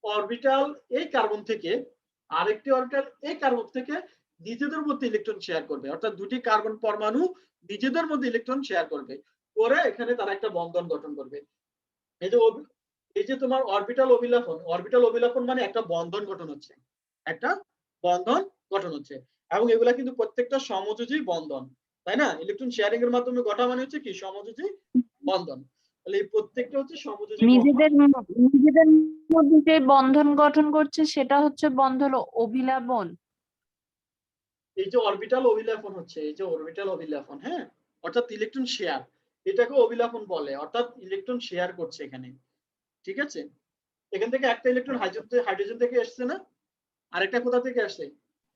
S1: অরবিটাল এই কার্বন থেকে আরেকটি অরবিটাল এই কার্বন থেকে নিজেদের মধ্যে ইলেকট্রন শেয়ার করবে। অর্থাৎ দুটি কার্বন পরমাণু নিজেদের মধ্যে ইলেকট্রন শেয়ার করবে, করে এখানে তারা একটা বন্ধন গঠন করবে। এই যে তোমার অরবিটাল অভিলাপন মানে একটা বন্ধন গঠন হচ্ছে, একটা বন্ধন গঠন হচ্ছে। এবং এগুলা কিন্তু প্রত্যেকটা সমযোজী বন্ধন, তাই না? ইলেকট্রন শেয়ারিং এর মাধ্যমে গঠা মানে হচ্ছে কি? সমযোজী বন্ধন। তাহলে এই প্রত্যেকটা হচ্ছে সমযোজী বন্ধন।
S7: নিজেদের মধ্যে যে বন্ধন গঠন করছে সেটা হচ্ছে বন্ধন অভিলাপন।
S1: এই যে অরবিটাল অভিলাপন হচ্ছে, এই যে অরবিটাল অভিলাপন, হ্যাঁ, অর্থাৎ ইলেকট্রন শেয়ার, এটাকে অভিলাপন বলে। অর্থাৎ ইলেকট্রন শেয়ার করছে এখানে। ঠিক আছে, এখান থেকে একটা ইলেকট্রন হাইড্রোজেন থেকে আসছে না, আরেকটা কোথা থেকে আসছে?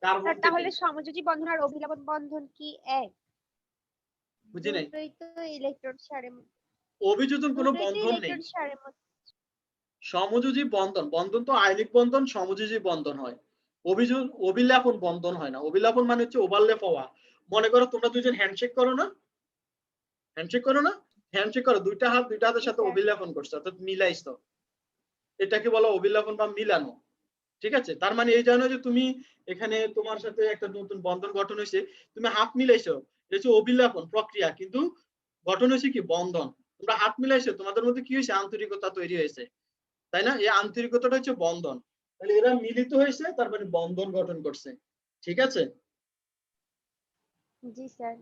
S1: কার্বন থেকে।
S5: তাহলে সমযোজী বন্ধন আর অভিলাপন বন্ধন কি এক?
S1: বুঝি নাই।
S5: দুটোই তো ইলেকট্রন শেয়ারের
S1: অভিযোজন কোনো বন্ধন নেই। সমযোজী বন্ধন, বন্ধন তো আয়নিক বন্ধন, সমযোজী বন্ধন হয়। অভিলাপন বন্ধন হয় না। অভিলাপন মানে হচ্ছে ওভারল্যাপ হওয়া। মনে করো তোমরা দুজন হ্যান্ডশেক করো না, হ্যান্ডশেক করো, দুইটা হাতের সাথে অভিলাপন করছো, অর্থাৎ মিলাইছো, এটাকে বলা অভিলাপন বা মিলানো। ঠিক আছে, তার মানে এই জানো যে তুমি এখানে তোমার সাথে একটা নতুন বন্ধন গঠন হয়েছে, তুমি হাত মিলাইছো, এটা হচ্ছে অভিলাপন প্রক্রিয়া, কিন্তু গঠন হয়েছে কি? বন্ধন। তোমরা হাত মিলাইছো, তোমাদের মধ্যে কি হয়েছে? আন্তরিকতা তৈরি হয়েছে, তাই না? এই আন্তরিকতাটা হচ্ছে বন্ধন। তাহলে এরা মিলিত হয়েছে, তার মানে বন্ধন গঠন করছে। ঠিক আছে,
S5: জি স্যার।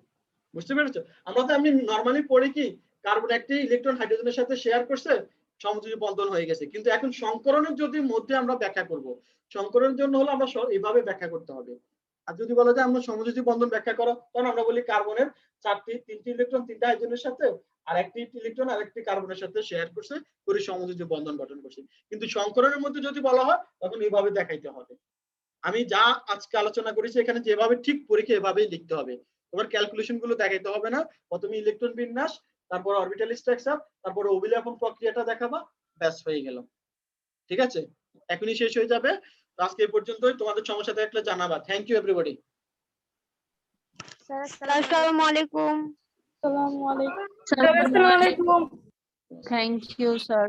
S1: বুঝতে পেরেছো? আমরা তো এমনি নরমালি পড়ি কি, কার্বন একটি ইলেকট্রন হাইড্রোজেনের সাথে শেয়ার করছে, সমযোজী বন্ধন হয়ে গেছে। কিন্তু এখন সংকরণের যদি মধ্যে আমরা ব্যাখ্যা করব, সংকরণের জন্য হলো আমরা এইভাবে ব্যাখ্যা করতে হবে। আর যদি বলা যায় আমরা সমযোজী বন্ধন ব্যাখ্যা করো, তখন আমরা বলি কার্বনের 3টি ইলেকট্রন 3টা হাইড্রোজেনের সাথে আর একটি ইলেকট্রন আরেকটি কার্বনের সাথে শেয়ার করছে, করে সমযোজী বন্ধন গঠন করছে। কিন্তু সংকরণের মধ্যে যদি বলা হয়, তখন এইভাবে দেখাইতে হবে। আমি যা আজকে আলোচনা করেছি এখানে যেভাবে ঠিক পরীক্ষা এভাবেই লিখতে হবে। তোমার ক্যালকুলেশন গুলো দেখাইতে হবে না। প্রথমে ইলেকট্রন বিন্যাস, তারপর অরবিটাল স্ট্রাকচার, তারপর অভিলাপন প্রক্রিয়াটা দেখাবা, ব্যাস হয়ে গেল। ঠিক আছে, এখনই শেষ হয়ে যাবে। আজকে এই পর্যন্তই। তোমাদের সমস্যা থাকলে জানাবা। Thank you everybody.
S5: স্যার
S3: আসসালামু আলাইকুম।
S4: আসসালামু আলাইকুম।
S7: Thank you sir.